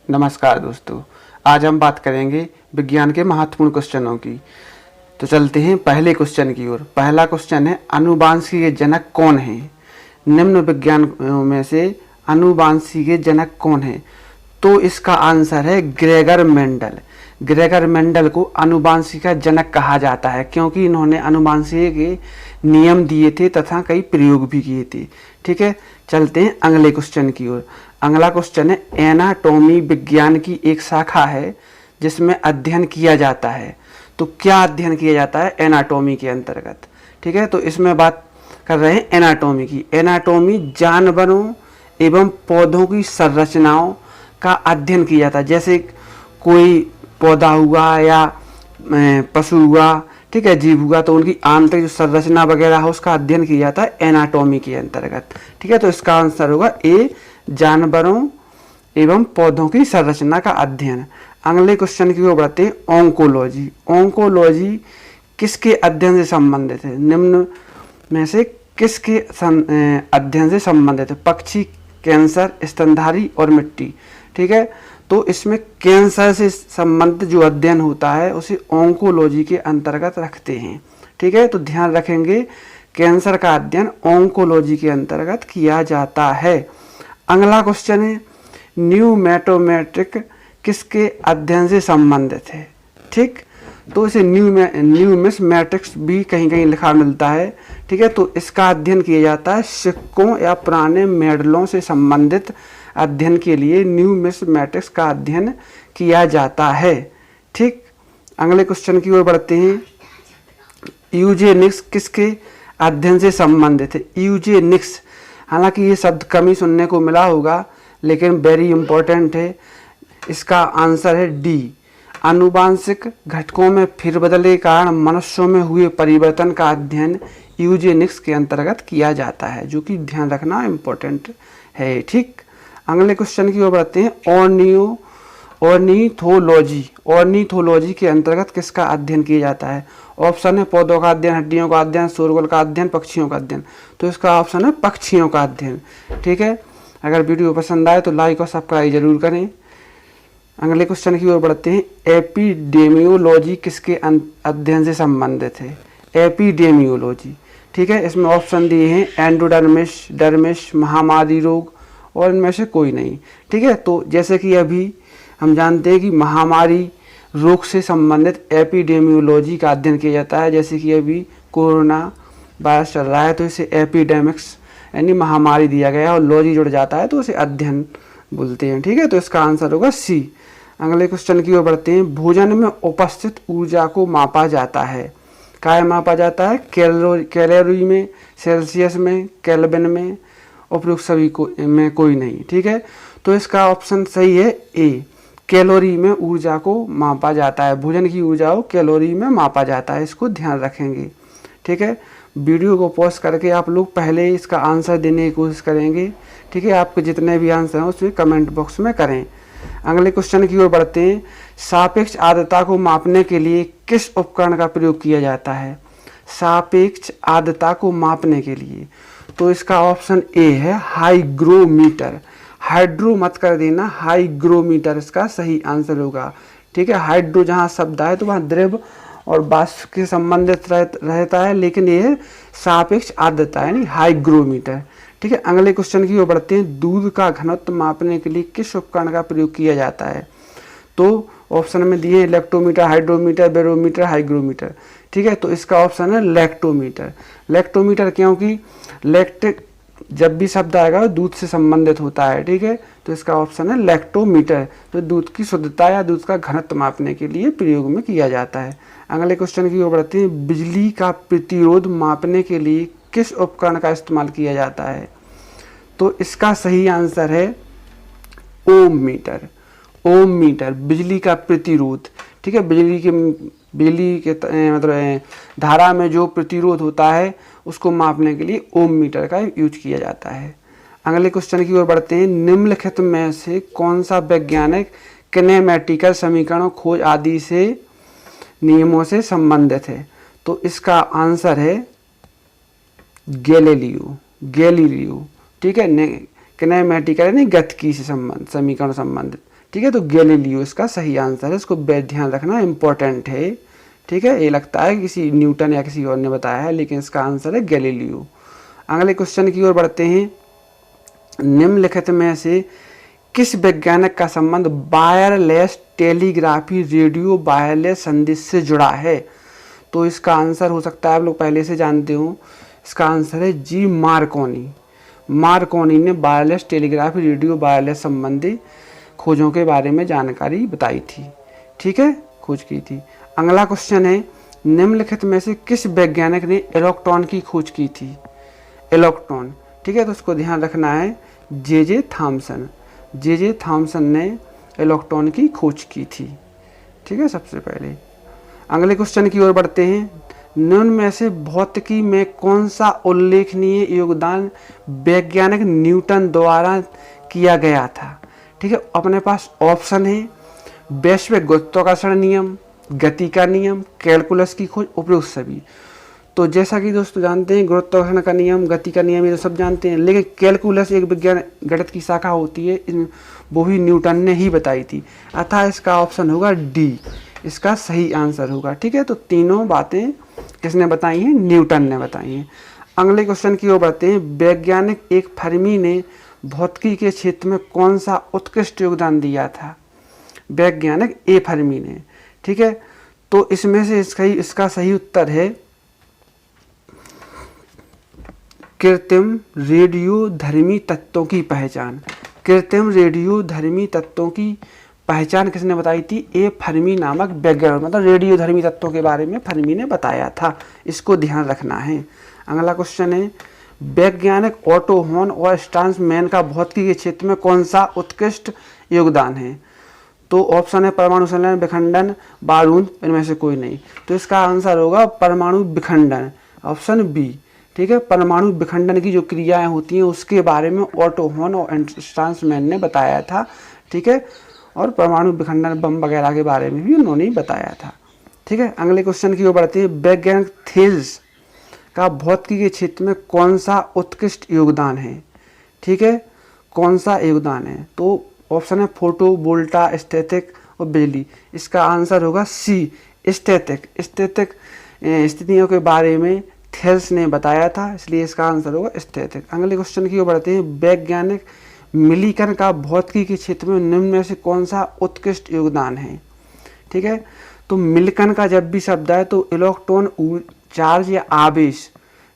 नमस्कार दोस्तों, आज हम बात करेंगे विज्ञान के महत्वपूर्ण क्वेश्चनों की। तो चलते हैं पहले क्वेश्चन की ओर। पहला क्वेश्चन है, आनुवांशिकी के जनक कौन है? निम्न विज्ञान में से आनुवांशिकी के जनक कौन है? तो इसका आंसर है ग्रेगर मेंडल। ग्रेगर मेंडल को आनुवांशिकी का जनक कहा जाता है क्योंकि इन्होंने आनुवांशिकी के नियम दिए थे तथा कई प्रयोग भी किए थे। ठीक है, चलते हैं अगले क्वेश्चन की ओर। अगला क्वेश्चन है, एनाटॉमी विज्ञान की एक शाखा है जिसमें अध्ययन किया जाता है। तो क्या अध्ययन किया जाता है एनाटॉमी के अंतर्गत? ठीक है, तो इसमें बात कर रहे हैं एनाटॉमी की। एनाटॉमी जानवरों एवं पौधों की संरचनाओं का अध्ययन किया जाता है। जैसे कोई पौधा हुआ या पशु हुआ, ठीक है, जीव हुआ, तो उनकी आंतरिक जो संरचना वगैरह है उसका अध्ययन किया जाता है एनाटॉमी के अंतर्गत। ठीक है, तो इसका आंसर होगा ए, जानवरों एवं पौधों की संरचना का अध्ययन। अगले क्वेश्चन की ओर बढ़ते हैं, ओंकोलॉजी। ओंकोलॉजी किसके अध्ययन से संबंधित है? निम्न में से किसके अध्ययन से संबंधित है? पक्षी, कैंसर, स्तनधारी और मिट्टी। ठीक है, तो इसमें कैंसर से संबंधित जो अध्ययन होता है उसे ओंकोलॉजी के अंतर्गत रखते हैं। ठीक है, तो ध्यान रखेंगे कैंसर का अध्ययन ओंकोलॉजी के अंतर्गत किया जाता है। अगला क्वेश्चन है, न्यूमेटोमेट्रिक किसके अध्ययन से संबंधित है? ठीक, तो इसे न्यूमिस्मैटिक्स भी कहीं कहीं लिखा मिलता है। ठीक है, तो इसका अध्ययन किया जाता है सिक्कों या पुराने मेडलों से संबंधित अध्ययन के लिए न्यूमिस्मैटिक्स का अध्ययन किया जाता है। ठीक, अगले क्वेश्चन की ओर बढ़ते हैं, यूजेनिक्स किसके अध्ययन से संबंधित है? यूजेनिक्स, हालांकि ये शब्द कम ही सुनने को मिला होगा लेकिन वेरी इंपॉर्टेंट है। इसका आंसर है डी, आनुवांशिक घटकों में फेरबदल के कारण मनुष्यों में हुए परिवर्तन का अध्ययन यूजेनिक्स के अंतर्गत किया जाता है, जो कि ध्यान रखना इम्पोर्टेंट है। ठीक, अगले क्वेश्चन की ओर बढ़ते हैं, ऑर्निथोलॉजी। ऑर्निथोलॉजी के अंतर्गत किसका अध्ययन किया जाता है? ऑप्शन है पौधों का अध्ययन, हड्डियों का अध्ययन, शोरगुल का अध्ययन, पक्षियों का अध्ययन। तो इसका ऑप्शन है पक्षियों का अध्ययन। ठीक है, अगर वीडियो पसंद आए तो लाइक और सब्सक्राइब जरूर करें। अगले क्वेश्चन की ओर बढ़ते हैं, एपिडेमियोलॉजी किसके अध्ययन से संबंधित है? एपिडेमियोलॉजी। ठीक है, इसमें ऑप्शन दिए हैं एंडोडर्मिस, डर्मिस, महामारी रोग और इनमें से कोई नहीं। ठीक है, तो जैसे कि अभी हम जानते हैं कि महामारी रोग से संबंधित एपिडेमियोलॉजी का अध्ययन किया जाता है। जैसे कि अभी कोरोना वायरस चल रहा है तो इसे एपिडेमिक्स यानी महामारी दिया गया है और लॉजी जुड़ जाता है तो उसे अध्ययन बोलते हैं। ठीक है, तो इसका आंसर होगा सी। अगले क्वेश्चन की ओर बढ़ते हैं, भोजन में उपस्थित ऊर्जा को मापा जाता है। क्या मापा जाता है? कैलोरी में, सेल्सियस में, केल्विन में, उपयुक्त सभी को में कोई नहीं। ठीक है, तो इसका ऑप्शन सही है ए, कैलोरी में ऊर्जा को मापा जाता है। भोजन की ऊर्जा को कैलोरी में मापा जाता है, इसको ध्यान रखेंगे। ठीक है, वीडियो को पॉज करके आप लोग पहले इसका आंसर देने की कोशिश करेंगे। ठीक है, आपके जितने भी आंसर हैं उसमें कमेंट बॉक्स में करें। अगले क्वेश्चन की ओर बढ़ते हैं, सापेक्ष आर्द्रता को मापने के लिए किस उपकरण का प्रयोग किया जाता है? सापेक्ष आर्द्रता को मापने के लिए, तो इसका ऑप्शन ए है हाइग्रोमीटर। हाइड्रो मत कर देना, हाइग्रोमीटर इसका सही आंसर होगा। ठीक है, हाइड्रो जहाँ शब्द आए तो वहाँ द्रव और वाष्प के संबंधित रहता है, लेकिन ये सापेक्ष आर्द्रता यानी हाइग्रोमीटर। ठीक है, अगले क्वेश्चन की ओर बढ़ते हैं, दूध का घनत्व मापने के लिए किस उपकरण का प्रयोग किया जाता है? तो ऑप्शन में दिए इलेक्ट्रोमीटर, हाइड्रोमीटर, बैरोमीटर, हाइग्रोमीटर। ठीक है, तो इसका ऑप्शन है लैक्टोमीटर। लैक्टोमीटर क्योंकि लैक्टिक जब भी शब्द आएगा दूध से संबंधित होता है। ठीक है, तो इसका ऑप्शन है लैक्टोमीटर, तो दूध की शुद्धता या दूध का घनत्व मापने के लिए प्रयोग में किया जाता है। अगले क्वेश्चन की ओर बढ़ते हैं, बिजली का प्रतिरोध मापने के लिए किस उपकरण का इस्तेमाल किया जाता है? तो इसका सही आंसर है ओम मीटर। ओम मीटर बिजली का प्रतिरोध। ठीक है, बिजली के मतलब धारा में जो प्रतिरोध होता है उसको मापने के लिए ओम मीटर का यूज किया जाता है। अगले क्वेश्चन की ओर बढ़ते हैं, निम्नलिखित में से कौन सा वैज्ञानिक किनेमैटिकल समीकरणों, खोज आदि से नियमों से संबंधित है? तो इसका आंसर है गैलीलियो। ठीक है, किनेमैटिकल यानी गतिकी से समीकरण संबंधित। ठीक है, तो गैलीलियो इसका सही आंसर है, इसको ध्यान रखना इम्पोर्टेंट है। ठीक है, ये लगता है किसी न्यूटन या किसी और ने बताया है, लेकिन इसका आंसर है गैलीलियो। अगले क्वेश्चन की ओर बढ़ते हैं। निम्नलिखित में से किस वैज्ञानिक का संबंध वायरलेस टेलीग्राफी रेडियो वायरलेस संदेश से जुड़ा है? तो इसका आंसर हो सकता है आप लोग पहले से जानते हो, इसका आंसर है जी मार्कोनी। मार्कोनी ने वायरलेस टेलीग्राफी रेडियो वायरलेस संबंधी खोजों के बारे में जानकारी बताई थी। ठीक है, खोज की थी। अगला क्वेश्चन है, निम्नलिखित में से किस वैज्ञानिक ने इलेक्ट्रॉन की खोज की थी? इलेक्ट्रॉन, ठीक है, तो उसको ध्यान रखना है जे थॉमसन। जे थॉमसन ने इलेक्ट्रॉन की खोज की थी। ठीक है, सबसे पहले। अगले क्वेश्चन की ओर बढ़ते हैं। निम्न में से भौतिकी में कौन सा उल्लेखनीय योगदान वैज्ञानिक न्यूटन द्वारा किया गया था? ठीक है, अपने पास ऑप्शन है वैश्विक गुरुत्वाकर्षण नियम, गति का नियम, कैलकुलस की खोज, उपरोक्त सभी। तो जैसा कि दोस्तों जानते हैं गुरुत्वाकर्षण का नियम, गति का नियम ये तो सब जानते हैं, लेकिन कैलकुलस एक विज्ञान गणित की शाखा होती है, वो भी न्यूटन ने ही बताई थी। अतः इसका ऑप्शन होगा डी, इसका सही आंसर होगा। ठीक है, तो तीनों बातें किसने बताई हैं? न्यूटन ने बताई हैं। अगले क्वेश्चन की ओर बढ़ते हैं। वैज्ञानिक एक फर्मी ने भौतिकी के क्षेत्र में कौन सा उत्कृष्ट योगदान दिया था? वैज्ञानिक ए फर्मी ने। ठीक है, तो इसमें से इसका सही उत्तर है कृत्रिम रेडियोधर्मी तत्वों की पहचान। कृत्रिम रेडियोधर्मी तत्वों की पहचान किसने बताई थी? ए फर्मी नामक वैज्ञानिक, मतलब रेडियोधर्मी तत्वों के बारे में फर्मी ने बताया था, इसको ध्यान रखना है। अगला क्वेश्चन है, वैज्ञानिक ऑटो हॉर्न और स्टार्समैन का भौतिकी के क्षेत्र में कौन सा उत्कृष्ट योगदान है? तो ऑप्शन है परमाणु संलयन, विखंडन, बारूद, इनमें से कोई नहीं। तो इसका आंसर होगा परमाणु विखंडन, ऑप्शन बी। ठीक है, परमाणु विखंडन की जो क्रियाएं होती हैं उसके बारे में ऑटो हॉर्न और स्टार्समैन ने बताया था। ठीक है, और परमाणु विखंडन बम वगैरह के बारे में भी उन्होंने बताया था। ठीक है, अगले क्वेश्चन की ओर बढ़ते हैं। वैज्ञानिक थेल्स का भौतिकी के क्षेत्र में कौन सा उत्कृष्ट योगदान है? ठीक है, कौन सा योगदान है? तो ऑप्शन है फोटो, वोल्टा, स्टैटिक और बिजली। इसका आंसर होगा सी, स्टैटिक। स्टैटिक स्थितियों के बारे में थेल्स ने बताया था, इसलिए इसका आंसर होगा स्टैटिक। अगले क्वेश्चन की ओर बढ़ते हैं। वैज्ञानिक मिलिकन का भौतिकी के क्षेत्र में निम्न में से कौन सा उत्कृष्ट योगदान है? ठीक है, तो मिलिकन का जब भी शब्द है तो इलेक्ट्रॉन, चार्ज या आवेश,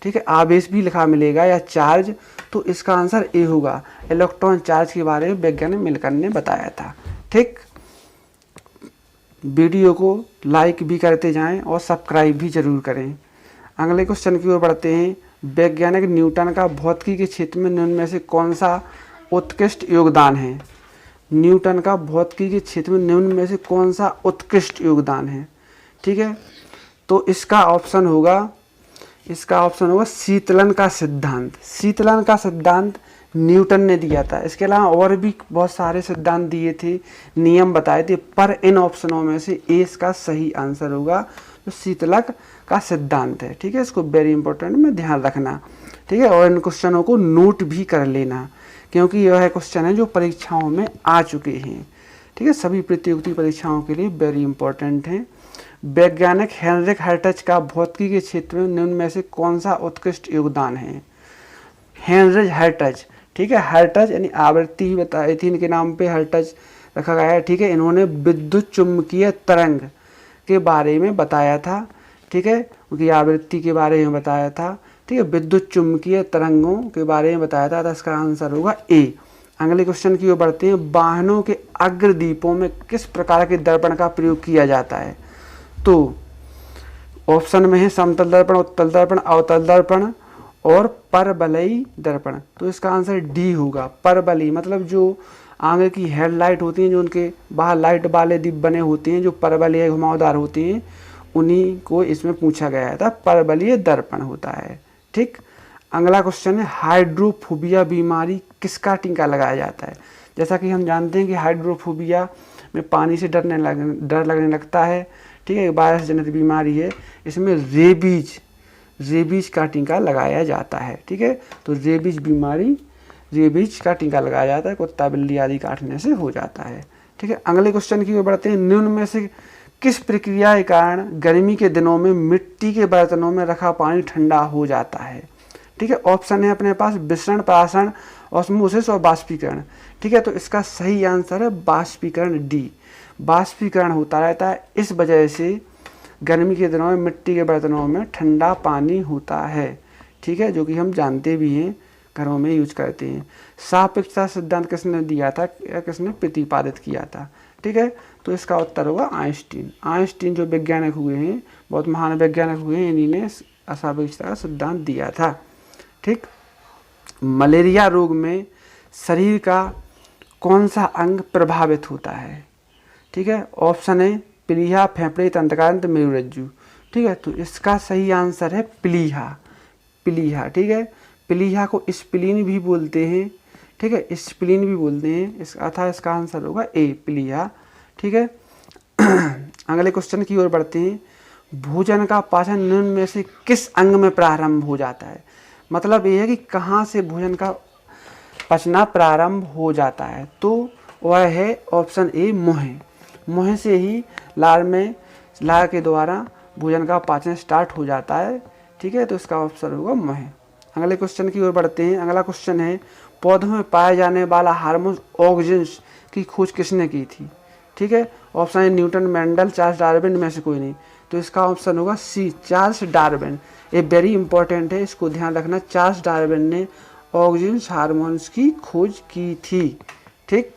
ठीक है, आवेश भी लिखा मिलेगा या चार्ज, तो इसका आंसर ए होगा। इलेक्ट्रॉन चार्ज के बारे में वैज्ञानिक मिलिकन ने बताया था। ठीक, वीडियो को लाइक भी करते जाएं और सब्सक्राइब भी जरूर करें। अगले क्वेश्चन की ओर बढ़ते हैं। वैज्ञानिक न्यूटन का भौतिकी के क्षेत्र में निम्न में से कौन सा उत्कृष्ट योगदान है? न्यूटन का भौतिकी के क्षेत्र में निम्न में से कौन सा उत्कृष्ट योगदान है? ठीक है, तो इसका ऑप्शन होगा शीतलन का सिद्धांत। शीतलन का सिद्धांत न्यूटन ने दिया था। इसके अलावा और भी बहुत सारे सिद्धांत दिए थे, नियम बताए थे, पर इन ऑप्शनों में से ए इसका सही आंसर होगा, जो शीतलक का सिद्धांत है। ठीक है, इसको वेरी इंपॉर्टेंट में ध्यान रखना। ठीक है, और इन क्वेश्चनों को नोट भी कर लेना, क्योंकि यह क्वेश्चन है जो परीक्षाओं में आ चुके हैं। ठीक है, सभी प्रतियोगिता परीक्षाओं के लिए वेरी इंपॉर्टेंट हैं। वैज्ञानिक हेनरिक हर्ट्ज का भौतिकी के क्षेत्र में निम्न में से कौन सा उत्कृष्ट योगदान है? हेनरिक हर्ट्ज, ठीक है, हर्ट्ज यानी आवृत्ति ही बताई थी, इनके नाम पे हर्ट्ज रखा गया है। ठीक है, इन्होंने विद्युत चुम्बकीय तरंग के बारे में बताया था। ठीक है, उनकी आवृत्ति के बारे में बताया था। ठीक है, विद्युत चुम्बकीय तरंगों के बारे में बताया था, तो इसका आंसर होगा ए। अगले क्वेश्चन की ओर बढ़ते हैं। वाहनों के अग्रदीपों में किस प्रकार के दर्पण का प्रयोग किया जाता है? तो ऑप्शन में है समतल दर्पण, उत्तल दर्पण, अवतल दर्पण और परवलयी दर्पण। तो इसका आंसर डी होगा, परवलयी, मतलब जो आगे की हेडलाइट होती हैं, जो उनके बाहर लाइट वाले दीप बने होते हैं, जो परवलयी घुमावदार होते हैं, उन्हीं को इसमें पूछा गया था, परवलयी दर्पण होता है। ठीक, अगला क्वेश्चन है। हाइड्रोफोबिया बीमारी किसका टीका लगाया जाता है? जैसा कि हम जानते हैं कि हाइड्रोफोबिया में पानी से डर लगने लगता है। ठीक है, वायरस जनित बीमारी है, इसमें रेबीज का टीका लगाया जाता है। ठीक है, तो रेबीज का टीका लगाया जाता है, कुत्ता बिल्ली आदि काटने से हो जाता है। ठीक है, अगले क्वेश्चन की ओर बढ़ते हैं। निम्न में से किस प्रक्रिया के कारण गर्मी के दिनों में मिट्टी के बर्तनों में रखा पानी ठंडा हो जाता है? ठीक है, ऑप्शन है अपने पास विसरण, परासरण, ऑस्मोसिस और बाष्पीकरण। ठीक है, तो इसका सही आंसर है बाष्पीकरण, डी। बाष्पीकरण होता रहता है, इस वजह से गर्मी के दिनों में मिट्टी के बर्तनों में ठंडा पानी होता है। ठीक है, जो कि हम जानते भी हैं, घरों में यूज करते हैं। सापेक्षता सिद्धांत किसने दिया था या किसने प्रतिपादित किया था? ठीक है, तो इसका उत्तर होगा आइंस्टीन। आइंस्टीन जो वैज्ञानिक हुए हैं, बहुत महान वैज्ञानिक हुए हैं, इन्हीं ने सापेक्षता का सिद्धांत दिया था। ठीक, मलेरिया रोग में शरीर का कौन सा अंग प्रभावित होता है? ठीक है, ऑप्शन है प्लीहा, फेफड़े, तंत्रिका, मेरुरज्जु। ठीक है, तो इसका सही आंसर है प्लीहा, प्लीहा। ठीक है, प्लीहा को स्प्लीन भी बोलते हैं। ठीक है, स्प्लीन भी बोलते हैं, इसका आंसर होगा ए, प्लीहा। ठीक है, अगले क्वेश्चन की ओर बढ़ते हैं। भोजन का पाचन निम्न में से किस अंग में प्रारंभ हो जाता है? मतलब ये है कि कहाँ से भोजन का पचना प्रारंभ हो जाता है, तो वह है ऑप्शन ए, मुँह। मुँह से ही लार के द्वारा भोजन का पाचन स्टार्ट हो जाता है। ठीक है, तो इसका ऑप्शन होगा मुँह। अगले क्वेश्चन की ओर बढ़ते हैं। अगला क्वेश्चन है पौधों में पाए जाने वाला हार्मोन ऑक्सीजन की खोज किसने की थी? ठीक है, ऑप्शन है न्यूटन, मेंडल, चार्ल्स डार्विन में से कोई नहीं, तो इसका ऑप्शन होगा सी, चार्ल्स डार्विन। ये वेरी इंपॉर्टेंट है, इसको ध्यान रखना। चार्ल्स डार्विन ने ऑक्सीजन हार्मोन्स की खोज की थी। ठीक,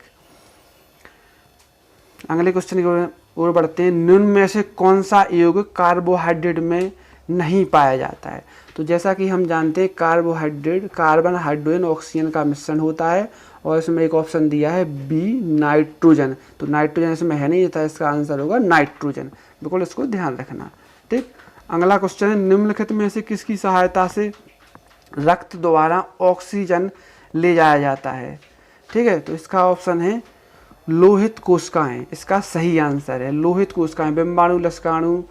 अगले क्वेश्चन की ओर बढ़ते हैं। निम्न में से कौन सा यौगिक कार्बोहाइड्रेट में नहीं पाया जाता है? तो जैसा कि हम जानते हैं कार्बोहाइड्रेट कार्बन, हाइड्रोजन, ऑक्सीजन का मिश्रण होता है, और इसमें एक ऑप्शन दिया है बी, नाइट्रोजन। तो नाइट्रोजन इसमें है नहीं, था, इसका आंसर होगा नाइट्रोजन। बिल्कुल इसको ध्यान रखना। ठीक, अगला क्वेश्चन है निम्नलिखित में से किसकी सहायता से रक्त द्वारा ऑक्सीजन ले जाया जाता है? ठीक है, तो इसका ऑप्शन है लोहित कोशिकाएं। इसका सही आंसर है लोहित कोशिकाएं, बिंबाणु, लसकाणु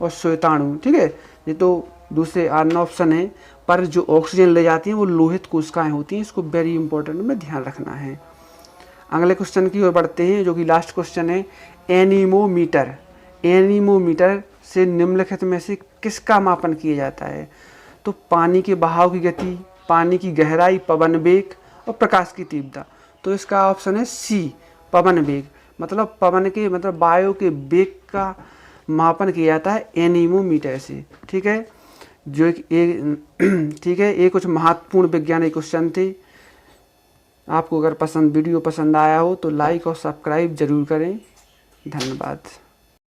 और श्वेताणु। ठीक है, ये तो दूसरे अन्य ऑप्शन है, पर जो ऑक्सीजन ले जाती हैं वो लोहित कोशिकाएं होती हैं। इसको वेरी इंपॉर्टेंट में ध्यान रखना है। अगले क्वेश्चन की ओर बढ़ते हैं, जो कि लास्ट क्वेश्चन है एनीमोमीटर। एनीमोमीटर से निम्नलिखित में से किसका मापन किया जाता है? तो पानी के बहाव की गति, पानी की गहराई, पवन वेग और प्रकाश की तीव्रता। तो इसका ऑप्शन है सी, पवन वेग। मतलब पवन के मतलब वायु के वेग का मापन किया जाता है एनीमोमीटर से। ठीक है, जो ठीक है, ये कुछ महत्वपूर्ण वैज्ञानिक क्वेश्चन थे। आपको अगर वीडियो पसंद आया हो तो लाइक और सब्सक्राइब जरूर करें। धन्यवाद।